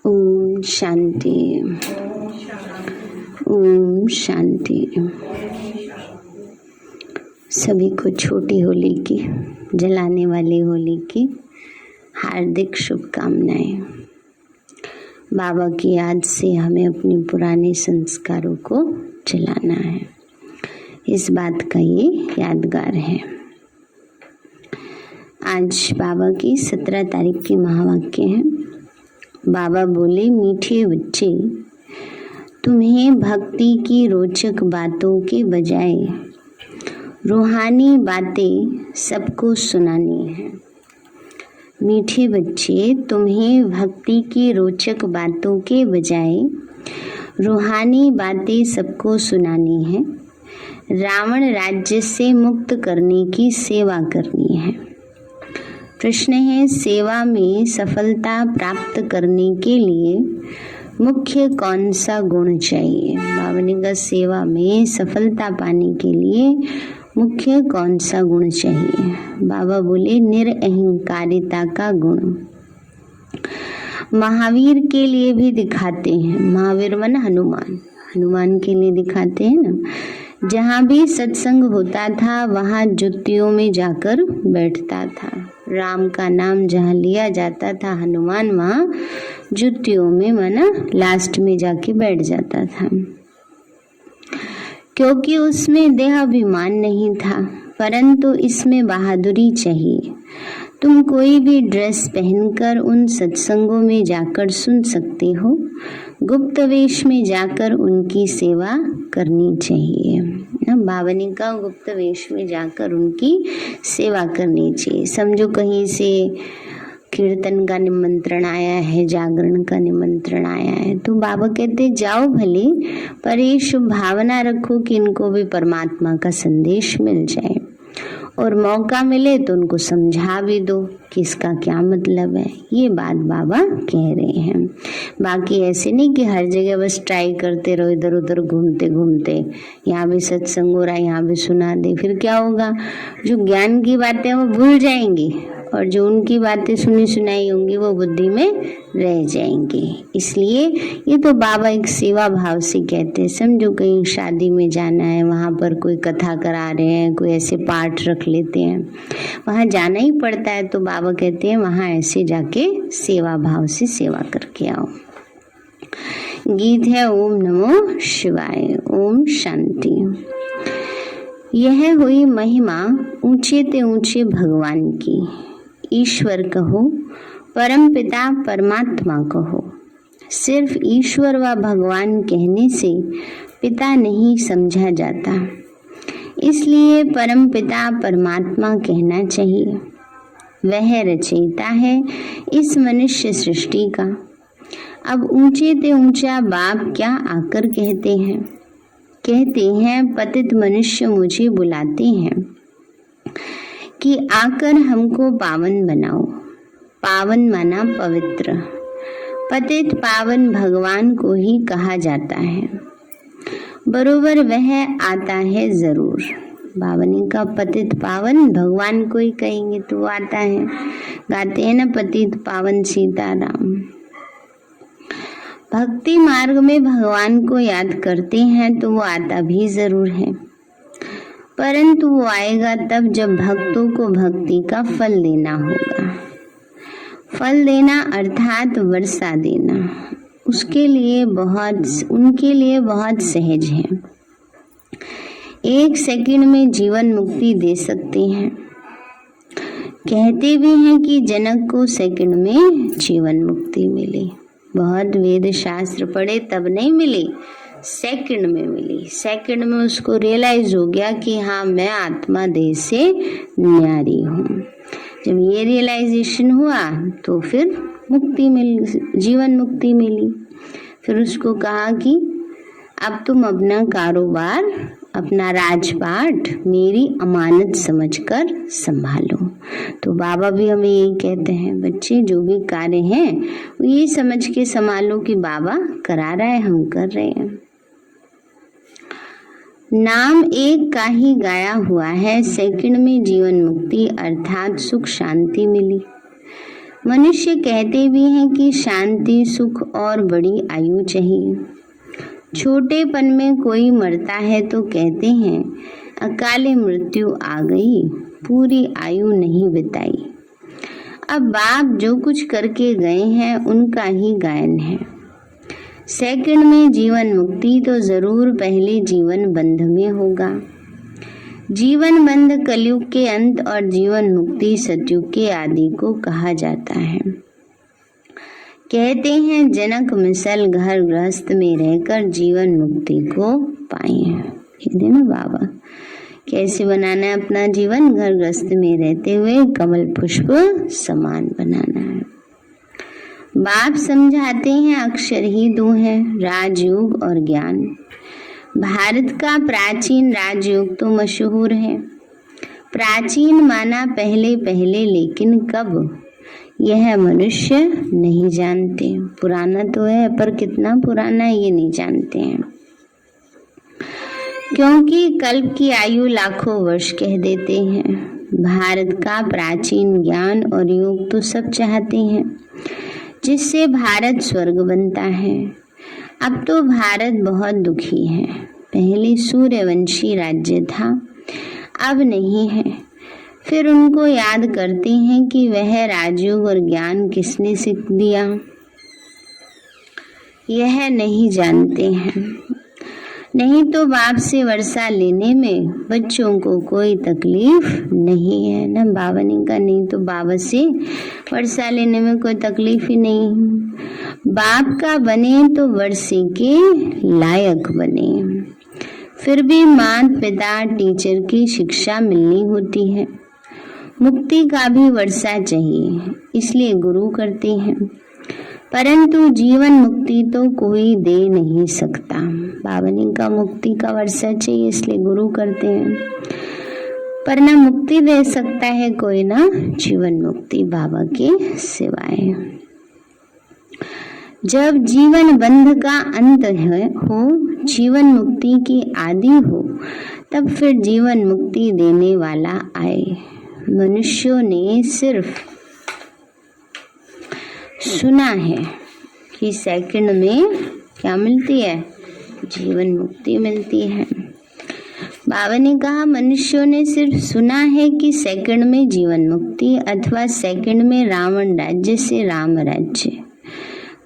ओम शांति। ओम शांति। सभी को छोटी होली की, जलाने वाली होली की हार्दिक शुभकामनाएं। बाबा की याद से हमें अपने पुराने संस्कारों को जलाना है, इस बात का ये यादगार है। आज बाबा की 17 तारीख की महावाक्य है। बाबा बोले, मीठे बच्चे, तुम्हें भक्ति की रोचक बातों के बजाय रूहानी बातें सबको सुनानी है। मीठे बच्चे, तुम्हें भक्ति की रोचक बातों के बजाय रूहानी बातें सबको सुनानी है। रावण राज्य से मुक्त करने की सेवा करनी है। प्रश्न है, सेवा में सफलता प्राप्त करने के लिए मुख्य कौन सा गुण चाहिए? बाबा ने कहा, सेवा में सफलता पाने के लिए मुख्य कौन सा गुण चाहिए? बाबा बोले, निरअहंकारिता का गुण। महावीर के लिए भी दिखाते हैं। महावीर मन हनुमान के लिए दिखाते हैं ना। जहाँ भी सत्संग होता था वहाँ जुत्तियों में जाकर बैठता था। राम का नाम जहाँ लिया जाता था, हनुमान वहाँ जुत्तियों में माना लास्ट में जाके बैठ जाता था, क्योंकि उसमें देहाभिमान नहीं था, परंतु इसमें बहादुरी चाहिए। तुम कोई भी ड्रेस पहनकर उन सत्संगों में जाकर सुन सकते हो। गुप्त वेश में जाकर उनकी सेवा करनी चाहिए। बाबा ने कहा, गुप्त वेश में जाकर उनकी सेवा करनी चाहिए। समझो कहीं से कीर्तन का निमंत्रण आया है, जागरण का निमंत्रण आया है, तो बाबा कहते जाओ भले, पर ये शुभ भावना रखो कि इनको भी परमात्मा का संदेश मिल जाए, और मौका मिले तो उनको समझा भी दो कि इसका क्या मतलब है। ये बात बाबा कह रहे हैं। बाकी ऐसे नहीं कि हर जगह बस ट्राई करते रहो, इधर उधर घूमते घूमते, यहाँ भी सत्संग हो रहा है यहाँ भी सुना दे, फिर क्या होगा? जो ज्ञान की बातें वो भूल जाएंगी, और जो उनकी बातें सुनी सुनाई होंगी वो बुद्धि में रह जाएंगी। इसलिए ये तो बाबा एक सेवा भाव से कहते हैं। समझो कहीं शादी में जाना है, वहाँ पर कोई कथा करा रहे हैं, कोई ऐसे पाठ रख लेते हैं, वहाँ जाना ही पड़ता है, तो बाबा कहते हैं वहाँ ऐसे जाके सेवा भाव से सेवा करके आओ। गीत है ओम नमो शिवाय। ओम शांति। यह हुई महिमा ऊंचे ते ऊंचे भगवान की। ईश्वर कहो, परम पिता परमात्मा कहो। सिर्फ ईश्वर व भगवान कहने से पिता नहीं समझा जाता, इसलिए परम पिता परमात्मा कहना चाहिए। वह रचयिता है इस मनुष्य सृष्टि का। अब ऊंचे ते ऊंचा बाप क्या आकर कहते हैं पतित मनुष्य मुझे बुलाते हैं कि आकर हमको पावन बनाओ। पावन माना पवित्र। पतित पावन भगवान को ही कहा जाता है। बरोबर वह आता है जरूर। बाबा ने कहा, पतित पावन भगवान को ही कहेंगे तो वो आता है। गाते हैं ना, पतित पावन सीताराम। भक्ति मार्ग में भगवान को याद करते हैं तो वो आता भी जरूर है, परंतु वो आएगा तब जब भक्तों को भक्ति का फल देना होगा। फल देना अर्थात वर्षा देना उनके लिए बहुत सहज है। 1 सेकंड में जीवन मुक्ति दे सकते हैं। कहते भी हैं कि जनक को सेकंड में जीवन मुक्ति मिली। बहुत वेद शास्त्र पढ़े तब नहीं मिली, सेकंड में मिली। सेकंड में उसको रियलाइज हो गया कि हाँ, मैं आत्मा देह से न्यारी हूँ। जब ये रियलाइजेशन हुआ तो फिर मुक्ति मिली, जीवन मुक्ति मिली। फिर उसको कहा कि अब तुम अपना कारोबार, अपना राजपाट मेरी अमानत समझकर संभालो। तो बाबा भी हमें यही कहते हैं, बच्चे जो भी कार्य हैं वो ये समझ के संभालो कि बाबा करा रहा है, हम कर रहे हैं। नाम एक का ही गाया हुआ है, सेकंड में जीवन मुक्ति अर्थात सुख शांति मिली। मनुष्य कहते भी हैं कि शांति सुख और बड़ी आयु चाहिए। छोटेपन में कोई मरता है तो कहते हैं अकाले मृत्यु आ गई, पूरी आयु नहीं बिताई। अब बाप जो कुछ करके गए हैं उनका ही गायन है। सेकंड में जीवन मुक्ति तो जरूर पहले जीवन बंध में होगा। जीवन बंध कलयुग के अंत और जीवन मुक्ति सतयुग के आदि को कहा जाता है। कहते हैं जनक मिसल घर गृहस्थ में रहकर जीवन मुक्ति को पाए हैं। कहते ना बाबा कैसे बनाना है अपना जीवन, घर गृहस्थ में रहते हुए कमल पुष्प समान बनाना है। बाप समझाते हैं अक्षर ही दो हैं, राजयोग और ज्ञान। भारत का प्राचीन राजयोग तो मशहूर है। प्राचीन माना पहले पहले, लेकिन कब यह मनुष्य नहीं जानते। पुराना तो है पर कितना पुराना है ये नहीं जानते हैं, क्योंकि कल्प की आयु लाखों वर्ष कह देते हैं। भारत का प्राचीन ज्ञान और योग तो सब चाहते हैं, जिससे भारत स्वर्ग बनता है। अब तो भारत बहुत दुखी है। पहले सूर्यवंशी राज्य था, अब नहीं है। फिर उनको याद करते हैं कि वह राजयोग और ज्ञान किसने सीख दिया, यह नहीं जानते हैं। नहीं तो बाप से वर्षा लेने में बच्चों को कोई तकलीफ नहीं है ना। बाबा ने कहा नहीं तो बाबा से वर्षा लेने में कोई तकलीफ ही नहीं। बाप का बने तो वर्षे के लायक बने। फिर भी माता पिता टीचर की शिक्षा मिलनी होती है। मुक्ति का भी वर्षा चाहिए, इसलिए गुरु करते हैं। परंतु जीवन मुक्ति तो कोई दे नहीं सकता। बाबा ने कहा मुक्ति का वर्षा चाहिए, इसलिए गुरु करते हैं। पर ना मुक्ति दे सकता है कोई, ना जीवन मुक्ति बाबा के सिवाय। जब जीवन बंध का अंत हो, जीवन मुक्ति की आदि हो, तब फिर जीवन मुक्ति देने वाला आए। मनुष्यों ने सिर्फ सुना है कि सेकंड में क्या मिलती है, जीवन मुक्ति मिलती है। बाबा ने कहा मनुष्यों ने सिर्फ सुना है कि सेकंड में जीवन मुक्ति अथवा सेकंड में रावण राज्य से राम राज्य,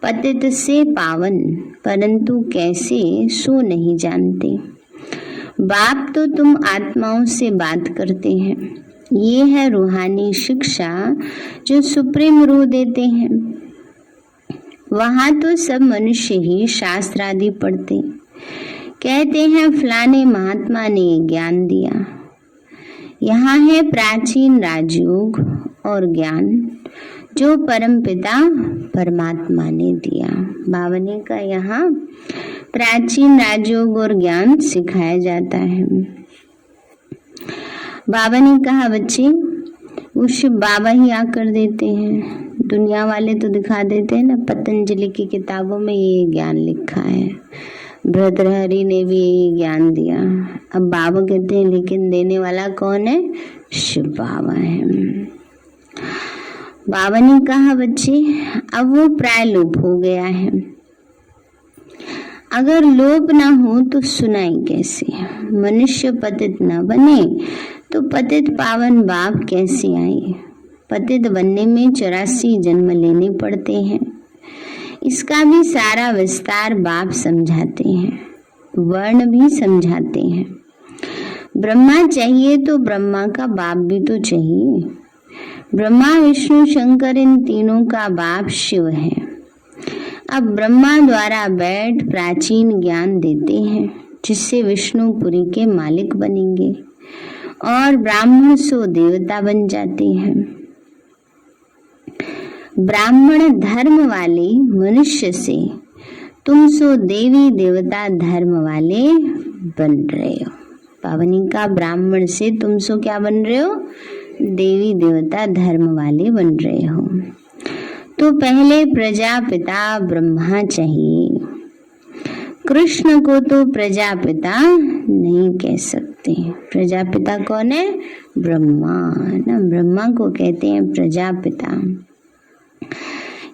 पतित से पावन, परंतु कैसे सो नहीं जानते। बाप तो तुम आत्माओं से बात करते हैं। ये है रूहानी शिक्षा जो सुप्रीम रूह देते हैं। वहाँ तो सब मनुष्य ही शास्त्र आदि पढ़ते, कहते हैं फलाने महात्मा ने ज्ञान दिया। यहाँ है प्राचीन राजयोग और ज्ञान जो परमपिता परमात्मा ने दिया। बाबा ने कहा यहाँ प्राचीन राजयोग और ज्ञान सिखाया जाता है। बाबा ने कहा बच्चे उस बाबा ही आकर देते हैं। दुनिया वाले तो दिखा देते हैं ना, पतंजलि की किताबों में ये ज्ञान लिखा है, भर्तृहरि ने भी ये ज्ञान दिया। अब बाबा कहते हैं लेकिन देने वाला कौन है, शिव बाबा है। बाबा ने कहा बच्चे अब वो प्राय लोप हो गया है। अगर लोप ना हो तो सुनाई कैसे। मनुष्य पतित न बने तो पतित पावन बाप कैसे आए। पतित बनने में 84 जन्म लेने पड़ते हैं। इसका भी सारा विस्तार बाप समझाते हैं, वर्ण भी समझाते हैं। ब्रह्मा चाहिए तो ब्रह्मा का बाप भी तो चाहिए। ब्रह्मा विष्णु शंकर इन तीनों का बाप शिव है। अब ब्रह्मा द्वारा बैठ प्राचीन ज्ञान देते हैं, जिससे विष्णुपुरी के मालिक बनेंगे और ब्राह्मण सो देवता बन जाते हैं। ब्राह्मण धर्म वाले मनुष्य से तुम सो देवी देवता धर्म वाले बन रहे हो। पावनी का ब्राह्मण से तुम सो क्या बन रहे हो, देवी देवता धर्म वाले बन रहे हो। तो पहले प्रजापिता ब्रह्मा चाहिए। कृष्ण को तो प्रजापिता नहीं कह सकते। प्रजापिता कौन है? ब्रह्मा ना, ब्रह्मा को कहते हैं प्रजापिता।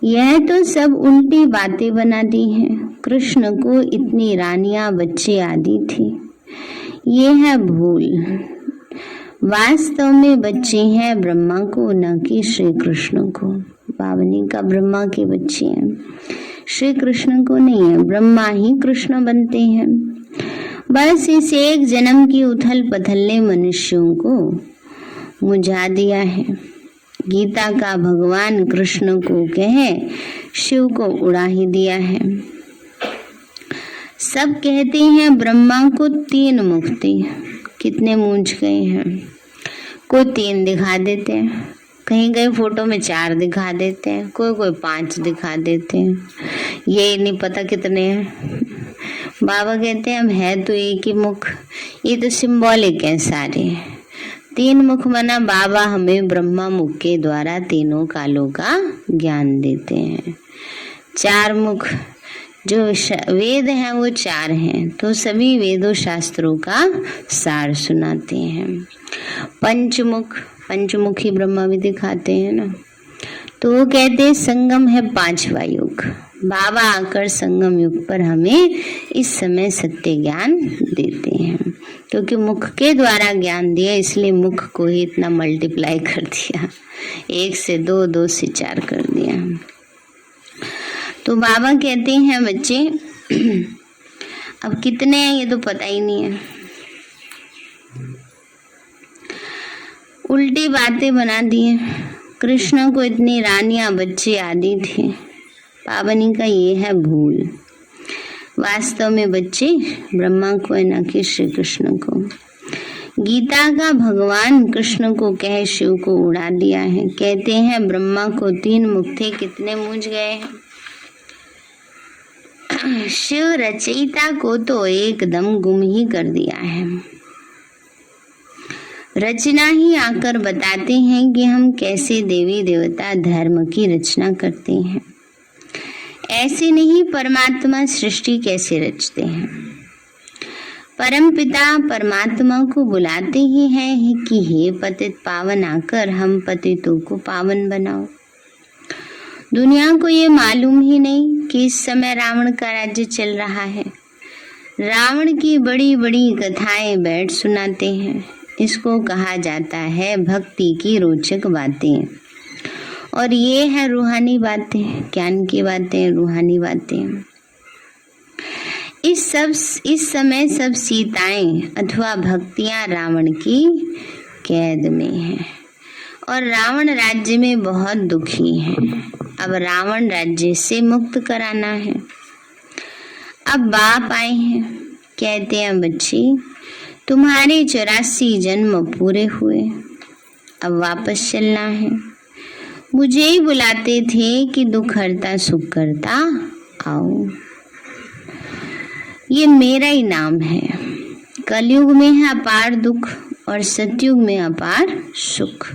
यह तो सब उल्टी बातें बना दी हैं। कृष्ण को इतनी रानियां बच्चे आदि थी, ये है भूल। वास्तव में बच्चे हैं ब्रह्मा को, न कि श्री कृष्ण को। पावनी का ब्रह्मा के बच्चे हैं, श्री कृष्ण को नहीं है। ब्रह्मा ही कृष्ण बनते हैं। बस इस एक जन्म की उथल पथल ने मनुष्यों को मुझा दिया है। गीता का भगवान कृष्ण को कहे, शिव को उड़ा ही दिया है। सब कहते हैं ब्रह्मा को 3 मुख थे। कितने मूंझ गए हैं। कोई 3 दिखा देते हैं, कहीं कहीं फोटो में 4 दिखा देते हैं, कोई 5 दिखा देते हैं, ये नहीं पता कितने हैं। बाबा कहते हैं हम है तो एक ही मुख, ये तो सिंबॉलिक है सारे। 3 मुख मना बाबा हमें ब्रह्मा मुख के द्वारा तीनों कालों का ज्ञान देते हैं। 4 मुख जो वेद हैं वो 4 हैं, तो सभी वेदों शास्त्रों का सार सुनाते हैं। पंचमुखी ब्रह्मा भी दिखाते हैं ना, तो वो कहते हैं संगम है 5वां युग। बाबा आकर संगम युग पर हमें इस समय सत्य ज्ञान देते हैं, क्योंकि मुख के द्वारा ज्ञान दिया, इसलिए मुख को ही इतना मल्टीप्लाई कर दिया, 1 से 2, 2 से 4 कर दिया। तो बाबा कहते हैं बच्चे अब कितने हैं ये तो पता ही नहीं है, उल्टी बातें बना दी है। कृष्ण को इतनी रानियां बच्चे आदि थे। पावनी का ये है भूल। वास्तव में बच्चे ब्रह्मा को है, न कि श्री कृष्ण को। गीता का भगवान कृष्ण को कह शिव को उड़ा दिया है। कहते हैं ब्रह्मा को 3 मुख थे, कितने मूंझ गए हैं। शिव रचयिता को तो एकदम गुम ही कर दिया है। रचना ही आकर बताते हैं कि हम कैसे देवी देवता धर्म की रचना करते हैं। ऐसे नहीं परमात्मा सृष्टि कैसे रचते हैं। परमपिता परमात्मा को बुलाते ही हैं कि हे पतित पावन आकर हम पतितों को पावन बनाओ। दुनिया को ये मालूम ही नहीं कि इस समय रावण का राज्य चल रहा है। रावण की बड़ी बड़ी कथाएं बैठ सुनाते हैं। इसको कहा जाता है भक्ति की रोचक बातें, और ये है रूहानी बातें, ज्ञान की बातें, रूहानी बातें। इस समय सब सीताएं अथवा भक्तियां रावण की कैद में हैं और रावण राज्य में बहुत दुखी हैं। अब रावण राज्य से मुक्त कराना है। अब बाप आए हैं, कहते हैं बच्चे तुम्हारे 84 जन्म पूरे हुए, अब वापस चलना है। मुझे ही बुलाते थे कि दुख हरता सुख करता आओ। ये मेरा ही नाम है। कलयुग में है अपार दुख और सतयुग में अपार सुख।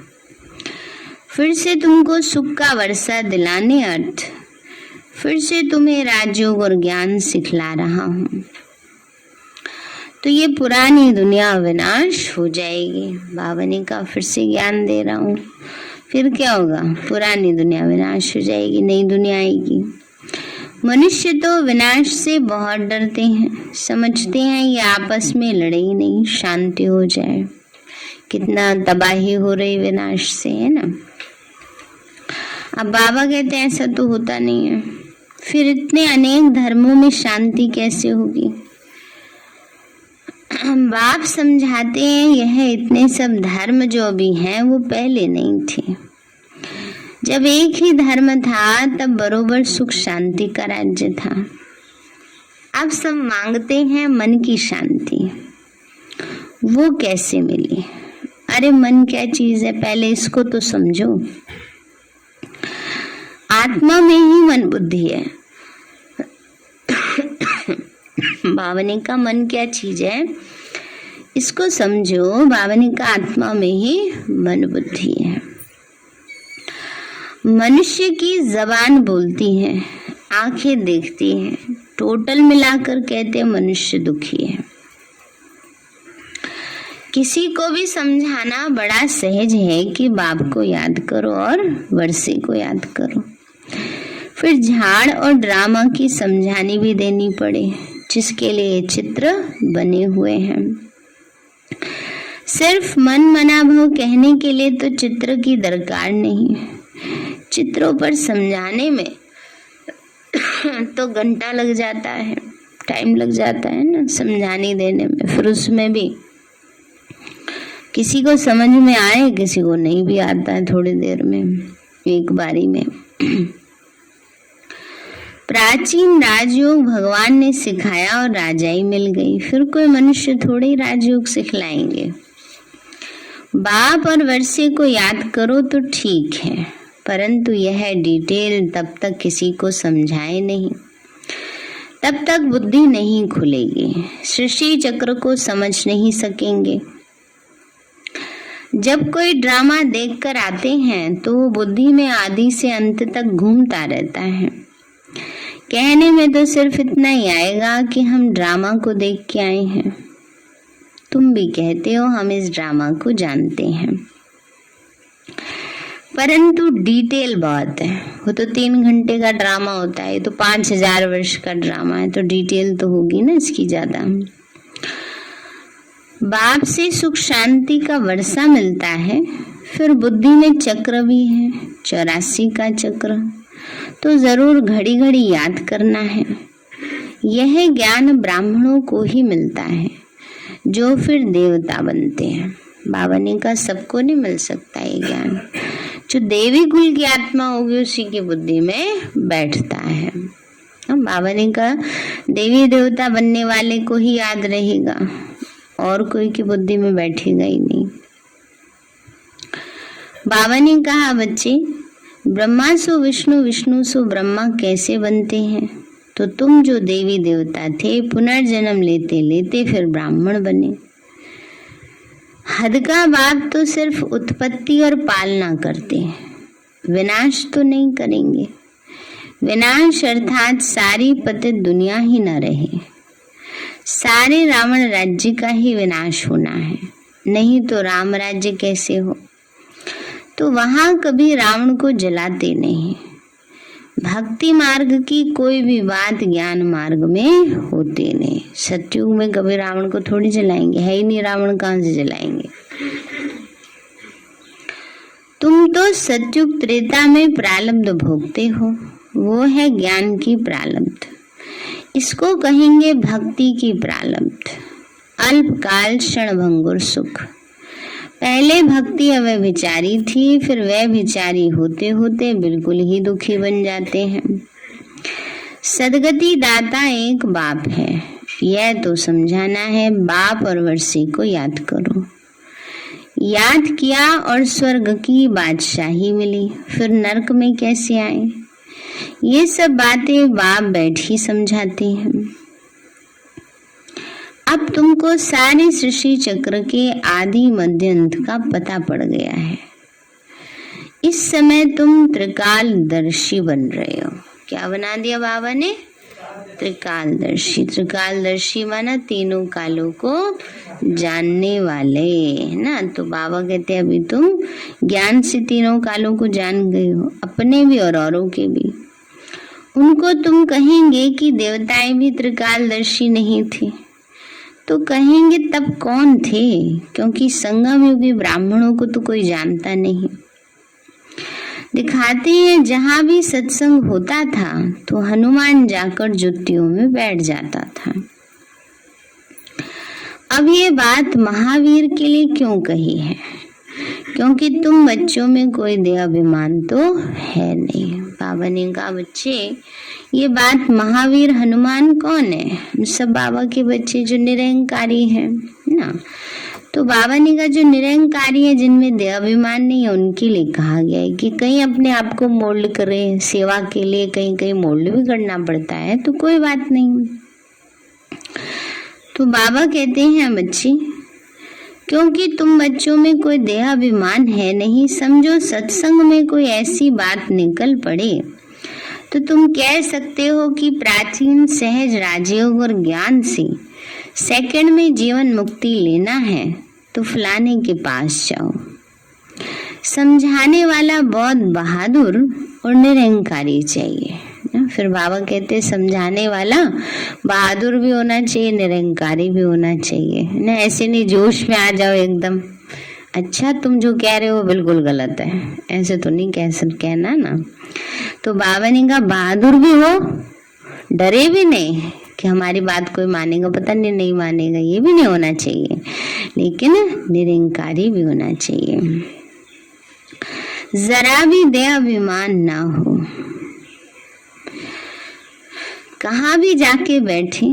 फिर से तुमको सुख का वर्षा दिलाने अर्थ फिर से तुम्हें राजयोग और ज्ञान सिखला रहा हूँ। तो ये पुरानी दुनिया विनाश हो जाएगी। बाबा ने कहा फिर से ज्ञान दे रहा हूँ, फिर क्या होगा? पुरानी दुनिया विनाश हो जाएगी, नई दुनिया आएगी। मनुष्य तो विनाश से बहुत डरते हैं, समझते हैं ये आपस में लड़े ही नहीं, शांति हो जाए। कितना तबाही हो रही विनाश से, है ना। अब बाबा कहते हैं ऐसा तो होता नहीं है, फिर इतने अनेक धर्मों में शांति कैसे होगी? बाप समझाते हैं यह इतने सब धर्म जो भी हैं वो पहले नहीं थे। जब एक ही धर्म था तब बरोबर सुख शांति का राज्य था। अब सब मांगते हैं मन की शांति, वो कैसे मिली? अरे मन क्या चीज है, पहले इसको तो समझो। आत्मा में ही मन बुद्धि है। भावने का मन क्या चीज है इसको समझो। भावने का आत्मा में ही मन बुद्धि है। मनुष्य की जबान बोलती है, आंखें देखती हैं, टोटल मिलाकर कहते मनुष्य दुखी है। किसी को भी समझाना बड़ा सहज है कि बाप को याद करो और वर्षे को याद करो। फिर झाड़ और ड्रामा की समझानी भी देनी पड़े, जिसके लिए चित्र बने हुए हैं। सिर्फ मन मना भव कहने के लिए तो चित्र की दरकार नहीं। चित्रों पर समझाने में तो घंटा लग जाता है, टाइम लग जाता है ना समझाने देने में। फिर उसमें भी किसी को समझ में आए, किसी को नहीं भी आता है थोड़ी देर में, एक बारी में। प्राचीन राजयोग भगवान ने सिखाया और राजाई मिल गई। फिर कोई मनुष्य थोड़े ही राजयोग सिखलाएंगे। बाप और वर्षे को याद करो तो ठीक है, परंतु यह डिटेल तब तक किसी को समझाए नहीं, तब तक बुद्धि नहीं खुलेगी, सृष्टि चक्र को समझ नहीं सकेंगे। जब कोई ड्रामा देखकर आते हैं तो वो बुद्धि में आदि से अंत तक घूमता रहता है। कहने में तो सिर्फ इतना ही आएगा कि हम ड्रामा को देख के आए हैं। तुम भी कहते हो हम इस ड्रामा को जानते हैं, परंतु डिटेल बहुत है। वो तो 3 घंटे का ड्रामा होता है, तो 5000 वर्ष का ड्रामा है, तो डिटेल तो होगी ना इसकी ज्यादा। बाप से सुख शांति का वर्षा मिलता है। फिर बुद्धि में चक्र भी है, 84 का चक्र, तो जरूर घड़ी घड़ी याद करना है। यह ज्ञान ब्राह्मणों को ही मिलता है, जो फिर देवता बनते हैं। बाबा ने कहा सबको नहीं मिल सकता ये ज्ञान। जो देवी कुल की आत्मा होगी उसी की बुद्धि में बैठता है। बाबा ने कहा देवी देवता बनने वाले को ही याद रहेगा, और कोई की बुद्धि में बैठेगा ही नहीं। बाबा ने कहा बच्चे, ब्रह्मा सो विष्णु, विष्णु सो ब्रह्मा कैसे बनते हैं? तो तुम जो देवी देवता थे पुनर्जन्म लेते लेते फिर ब्राह्मण बने। हद का बाप तो सिर्फ उत्पत्ति और पालना करते हैं, विनाश तो नहीं करेंगे। विनाश अर्थात सारी पतित दुनिया ही न रहे, सारे रावण राज्य का ही विनाश होना है, नहीं तो राम राज्य कैसे हो। तो वहां कभी रावण को जलाते नहीं। भक्ति मार्ग की कोई भी बात ज्ञान मार्ग में होती नहीं। सतयुग में कभी रावण को थोड़ी जलाएंगे, है ही नहीं, रावण कहां से जलाएंगे। तुम तो सतयुग त्रेता में प्रारब्ध भोगते हो, वो है ज्ञान की प्रारब्ध। इसको कहेंगे भक्ति की प्रारब्ध। अल्पकाल क्षणभंगुर सुख। पहले भक्ति अव्यभिचारी थी, फिर वह विचारी होते होते बिल्कुल ही दुखी बन जाते हैं। सदगति दाता एक बाप है, यह तो समझाना है। बाप और वर्षे को याद करो। याद किया और स्वर्ग की बादशाही मिली, फिर नरक में कैसे आए? ये सब बातें बाप बैठ ही समझाते हैं। अब तुमको सारे सृष्टि चक्र के आदि मध्य अंत का पता पड़ गया है। इस समय तुम त्रिकालदर्शी बन रहे हो। क्या बना दिया बाबा ने? त्रिकालदर्शी। त्रिकालदर्शी माना तीनों कालों को जानने वाले ना। तो बाबा कहते हैं अभी तुम ज्ञान से तीनों कालों को जान गए हो, अपने भी और औरों के भी। उनको तुम कहेंगे कि देवताएं भी त्रिकालदर्शी नहीं थे, तो कहेंगे तब कौन थे? क्योंकि संगम युगी ब्राह्मणों को तो कोई जानता नहीं। दिखाते हैं जहां भी सत्संग होता था तो हनुमान जाकर जुत्तियों में बैठ जाता था। अब ये बात महावीर के लिए क्यों कही है? क्योंकि तुम बच्चों में कोई देहाभिमान तो है नहीं। बाबा ने कहा बच्चे, ये बात महावीर हनुमान कौन है? सब बाबा के बच्चे जो निरंकारी हैं ना। तो बाबा ने कहा जो निरंकारी है, जिनमें देहाभिमान नहीं है, उनके लिए कहा गया है कि कहीं अपने आप को मोल्ड करें सेवा के लिए, कहीं कहीं मोल्ड भी करना पड़ता है, तो कोई बात नहीं। तो बाबा कहते हैं बच्चे, क्योंकि तुम बच्चों में कोई देहाभिमान है नहीं, समझो सत्संग में कोई ऐसी बात निकल पड़े तो तुम कह सकते हो कि प्राचीन सहज राजयोग और ज्ञान से सेकंड में जीवन मुक्ति लेना है तो फलाने के पास जाओ। समझाने वाला बहुत बहादुर और निरंकारी चाहिए ना। फिर बाबा कहते समझाने वाला बहादुर भी होना चाहिए, निरंकारी भी होना चाहिए ना। ऐसे नहीं जोश में आ जाओ एकदम, अच्छा तुम जो कह रहे हो बिल्कुल गलत है, ऐसे तो नहीं कहना ना। तो बाबा ने कहा बहादुर भी हो, डरे भी नहीं कि हमारी बात कोई मानेगा, पता नहीं मानेगा, ये भी नहीं होना चाहिए, लेकिन निरंकारी भी होना चाहिए। जरा भी देहाभिमान ना हो। कहाँ भी जाके बैठे,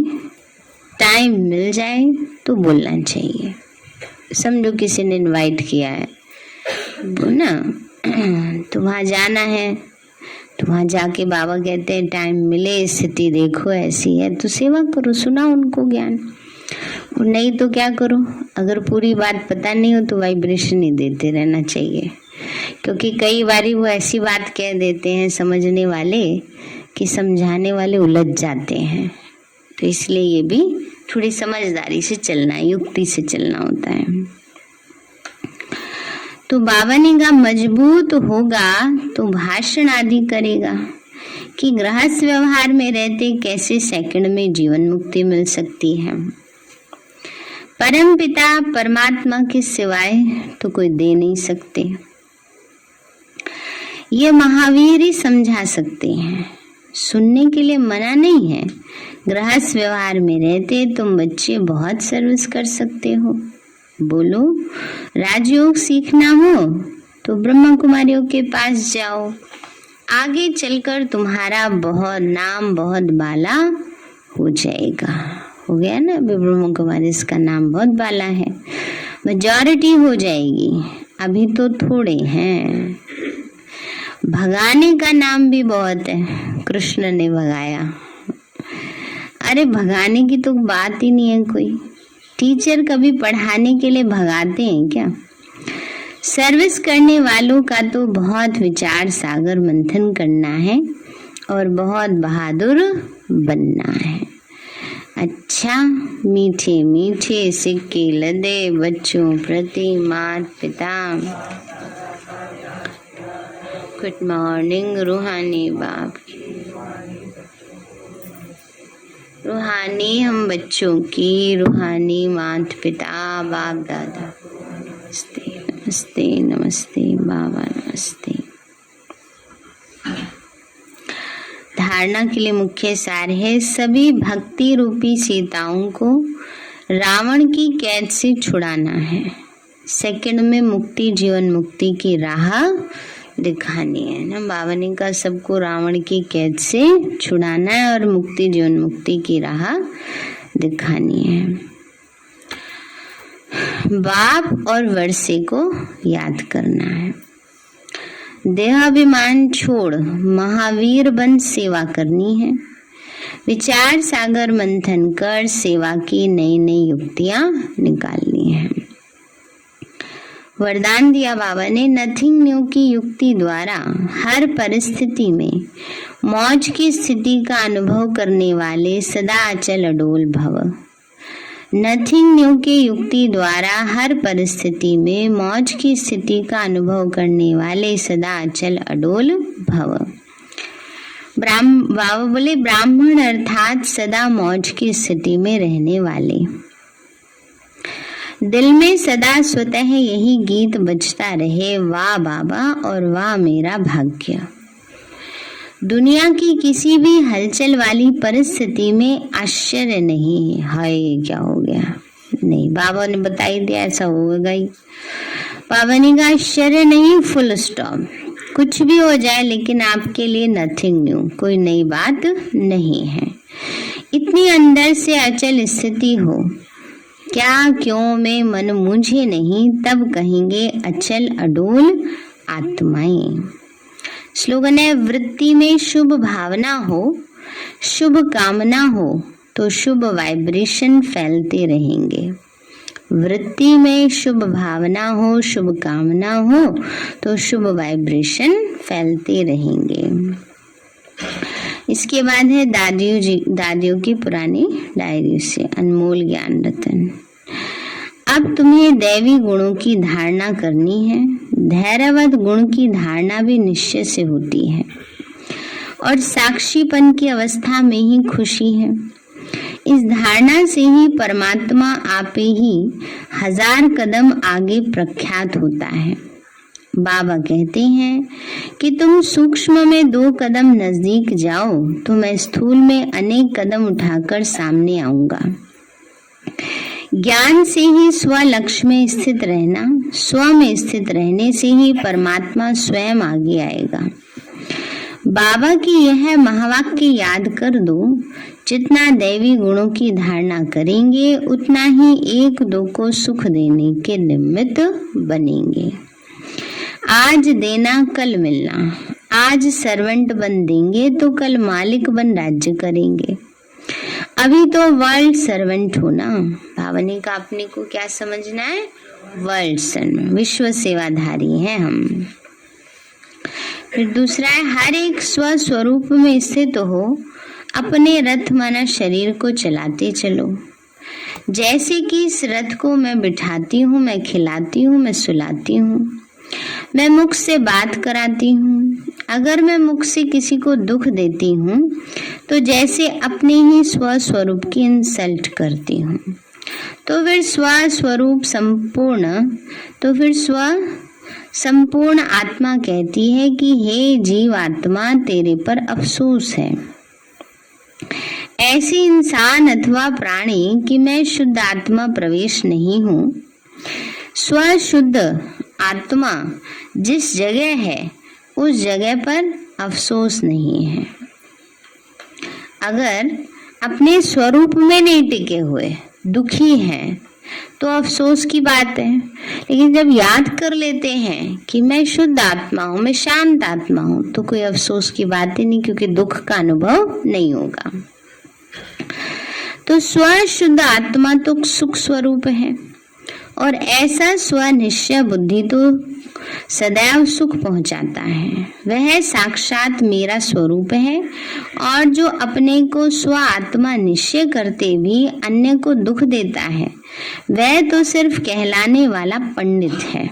टाइम मिल जाए तो बोलना चाहिए। समझो किसी ने इनवाइट किया है ना, तो वहाँ जाना है, तो वहाँ जाके बाबा कहते हैं टाइम मिले, स्थिति देखो ऐसी है तो सेवा करो, सुना उनको ज्ञान। और नहीं तो क्या करो, अगर पूरी बात पता नहीं हो तो वाइब्रेशन ही देते रहना चाहिए, क्योंकि कई बारी वो ऐसी बात कह देते हैं समझने वाले कि समझाने वाले उलझ जाते हैं। तो इसलिए ये भी थोड़ी समझदारी से चलना है, युक्ति से चलना होता है। तो बाबा ने कहा मजबूत होगा तो भाषण आदि करेगा कि गृहस्थ व्यवहार में रहते कैसे सेकंड में जीवन मुक्ति मिल सकती है। परम पिता परमात्मा के सिवाय तो कोई दे नहीं सकते, ये महावीर ही समझा सकते हैं। सुनने के लिए मना नहीं है, गृहस्थ व्यवहार में रहते तुम बच्चे बहुत सर्विस कर सकते हो। बोलो राजयोग सीखना हो तो ब्रह्मा कुमारियों के पास जाओ, आगे चलकर तुम्हारा बहुत नाम बहुत बाला हो जाएगा। हो गया ना, अभी ब्रह्मा कुमारी इसका नाम बहुत बाला है, मेजॉरिटी हो जाएगी, अभी तो थोड़े हैं। भगाने का नाम भी बहुत है, कृष्ण ने भगाया। अरे भगाने की तो बात ही नहीं है कोई, टीचर कभी पढ़ाने के लिए भगाते हैं क्या? सर्विस करने वालों का तो बहुत विचार सागर मंथन करना है और बहुत बहादुर बनना है। अच्छा मीठे मीठे सिक्के लदे बच्चों प्रति माता पिता। गुड मॉर्निंग रूहानी बाप, रूहानी हम बच्चों की, रूहानी माता पिता बाप दादा। नमस्ते नमस्ते नमस्ते बाबा नमस्ते। धारणा के लिए मुख्य सार है, सभी भक्ति रूपी सीताओं को रावण की कैद से छुड़ाना है। सेकंड में मुक्ति जीवन मुक्ति की राह दिखानी है ना। बाबा ने कहा सबको रावण की कैद से छुड़ाना है और मुक्ति जीवन मुक्ति की राह दिखानी है। बाप और वर्षे को याद करना है। देहाभिमान छोड़ महावीर बन सेवा करनी है। विचार सागर मंथन कर सेवा की नई नई युक्तियां निकालनी है। वरदान दिया बाबा ने, नथिंग न्यू की युक्ति द्वारा हर परिस्थिति में मौज की स्थिति का अनुभव करने वाले सदा अचल अडोल भव। नथिंग न्यू के युक्ति द्वारा हर परिस्थिति में मौज की स्थिति का अनुभव करने वाले सदा अचल अडोल भव। बाबा बोले ब्राह्मण अर्थात सदा मौज की स्थिति में रहने वाले। दिल में सदा स्वतः यही गीत बजता रहे, वाह बाबा और वाह मेरा भाग्य। दुनिया की किसी भी हलचल वाली परिस्थिति में आश्चर्य नहीं, हाय क्या हो गया, नहीं, बाबा ने बता ही दिया ऐसा होगा ही। बाबा ने कहा आश्चर्य नहीं, फुल स्टॉप। कुछ भी हो जाए लेकिन आपके लिए नथिंग न्यू, कोई नई बात नहीं है। इतनी अंदर से अचल स्थिति हो, क्या क्यों में मन मुझे नहीं, तब कहेंगे अचल अडोल आत्माएं। स्लोगन है, वृत्ति में शुभ भावना हो, शुभ कामना हो तो शुभ वाइब्रेशन फैलते रहेंगे। वृत्ति में शुभ भावना हो, शुभ कामना हो तो शुभ वाइब्रेशन फैलते रहेंगे। इसके बाद है दादियों की पुरानी डायरी से अनमोल ज्ञान रतन। अब तुम्हें दैवी गुणों की धारणा करनी है। धैर्यवत गुण की धारणा भी निश्चय से होती है और साक्षीपन की अवस्था में ही खुशी है। इस धारणा से ही परमात्मा आपे ही 1000 कदम आगे प्रख्यात होता है। बाबा कहते हैं कि तुम सूक्ष्म में 2 कदम नजदीक जाओ तो मैं स्थूल में अनेक कदम उठाकर सामने आऊंगा। ज्ञान से ही स्व लक्ष्य में स्थित रहना, स्व में स्थित रहने से ही परमात्मा स्वयं आगे आएगा। बाबा की यह महावाक्य याद कर दो, जितना दैवी गुणों की धारणा करेंगे उतना ही 1-2 को सुख देने के निमित्त बनेंगे। आज देना कल मिलना, आज सर्वेंट बन देंगे तो कल मालिक बन राज्य करेंगे। अभी तो वर्ल्ड सर्वेंट होना। बाबा ने कहा अपने को क्या समझना है? वर्ल्ड सर्वेंट, विश्व सेवाधारी हैं हम। फिर दूसरा है हर एक स्वस्वरूप में स्थित हो, अपने रथ माना शरीर को चलाते चलो। जैसे कि इस रथ को मैं बिठाती हूँ, मैं खिलाती हूँ, मैं सुलाती हूँ, मैं मुख से बात कराती हूँ। अगर मैं मुख से किसी को दुख देती हूँ तो जैसे अपने ही स्वस्वरूप की इंसल्ट करती हूँ। तो फिर स्वस्वरूप संपूर्ण आत्मा कहती है कि हे जीव आत्मा, तेरे पर अफसोस है। ऐसी इंसान अथवा प्राणी कि मैं शुद्ध आत्मा प्रवेश नहीं हूँ। स्वशुद्ध आत्मा जिस जगह है उस जगह पर अफसोस नहीं है। अगर अपने स्वरूप में नहीं टिके हुए दुखी हैं तो अफसोस की बात है। लेकिन जब याद कर लेते हैं कि मैं शुद्ध आत्मा हूँ, मैं शांत आत्मा हूँ, तो कोई अफसोस की बात ही नहीं, क्योंकि दुख का अनुभव नहीं होगा। तो स्वशुद्ध आत्मा तो सुख स्वरूप है और ऐसा स्वनिश्चय बुद्धि तो सदैव सुख पहुंचाता है। वह साक्षात मेरा स्वरूप है और जो अपने को स्व आत्मा निश्चय करते भी अन्य को दुख देता है वह तो सिर्फ कहलाने वाला पंडित है।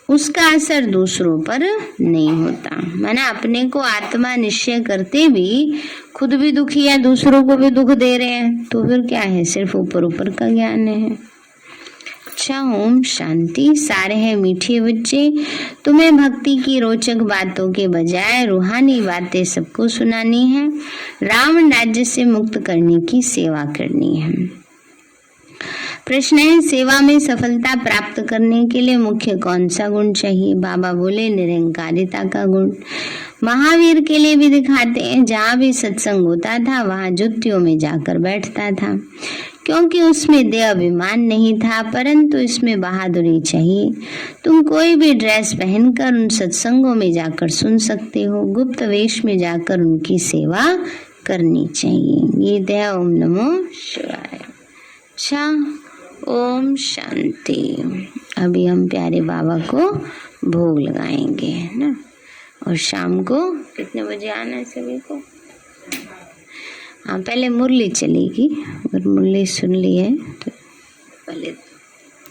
उसका असर दूसरों पर नहीं होता। माना अपने को आत्मा निश्चय करते भी खुद भी दुखी है, दूसरों को भी दुख दे रहे हैं, तो फिर क्या है? सिर्फ ऊपर ऊपर का ज्ञान है। अच्छा, ओम शांति। सारे हैं मीठे बच्चे, तुम्हें भक्ति की रोचक बातों के बजाय रूहानी बातें सबको सुनानी है। रावण राज्य से मुक्त करने की सेवा करनी है। प्रश्न है, सेवा में सफलता प्राप्त करने के लिए मुख्य कौन सा गुण चाहिए? बाबा बोले निरंकारिता का गुण। महावीर के लिए भी दिखाते हैं, जहाँ भी सत्संग होता था वहाँ जुत्तियों में जाकर बैठता था, क्योंकि उसमें देह अभिमान नहीं था, परंतु इसमें बहादुरी चाहिए। तुम कोई भी ड्रेस पहनकर उन सत्संगों में जाकर सुन सकते हो, गुप्त वेश में जाकर उनकी सेवा करनी चाहिए। ये दया। ओम नमो शिवाय। अच्छा, ओम शांति। अभी हम प्यारे बाबा को भोग लगाएंगे ना, और शाम को कितने बजे आना है सभी को? हाँ, पहले मुरली चलेगी, अगर मुरली सुन ली है तो पहले